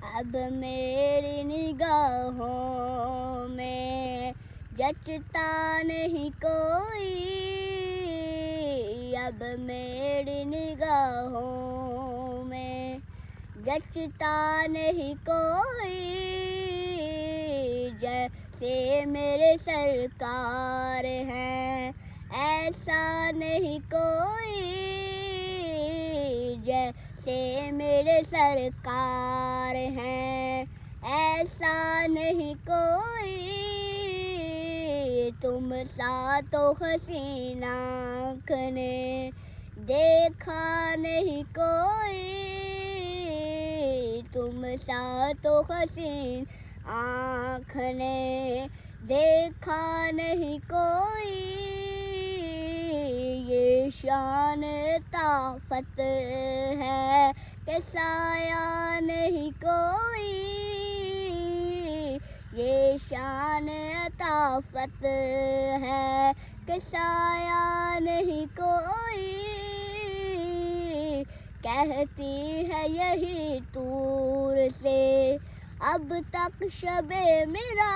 अब मेरी निगाहों में जचता नहीं कोई, अब मेरी निगाहों में जचता नहीं कोई। जैसे मेरे सरकार हैं ऐसा नहीं कोई, जैसे मेरे सरकार हैं ऐसा नहीं कोई। तुम सा तो हसीन आँख ने देखा नहीं कोई, तुम सा तो हसीन आँख ने देखा नहीं कोई। ये शान ताफत है कि साया नहीं कोई, ये शान ताफत है कि साया नहीं कोई। कहती है यही तूर से अब तक शबे मेरा,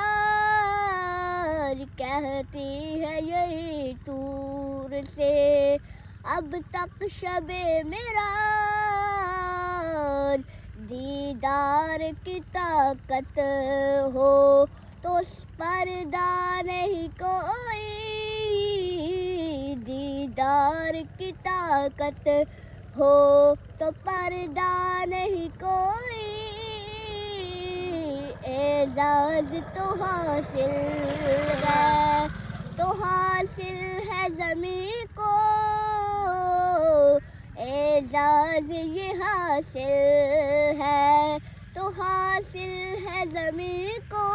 कहती है यही तूर से अब तक शबे मेरा। दीदार की ताकत हो तो पर्दा नहीं कोई, दीदार की ताकत हो तो पर्दा नहीं कोई। एजाज तो हासिल है ज़मीं को, एजाज ये हासिल है तो हासिल है ज़मीं को।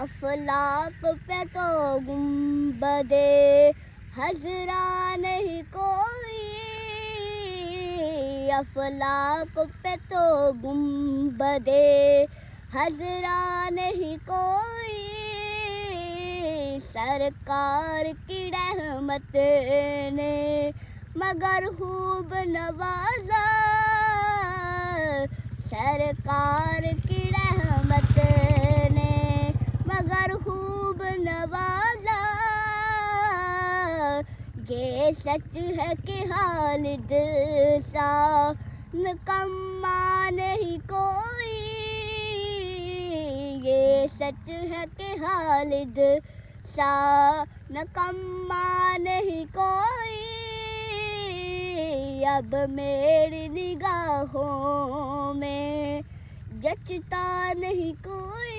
अफलाक पे तो गुंबदे हज़रा नहीं कोई, अफलाक पे तो गुंबदे हज़रा नहीं कोई। सरकार की रहमत ने मगर खूब नवाजा, सरकार की रहमत ने मगर खूब नवाजा। ये सच है कि खालिद सा निकम्मा नहीं कोई, ये सच है कि खालिद सा निकम्मा नहीं कोई। अब मेरी निगाहों में जचता नहीं कोई।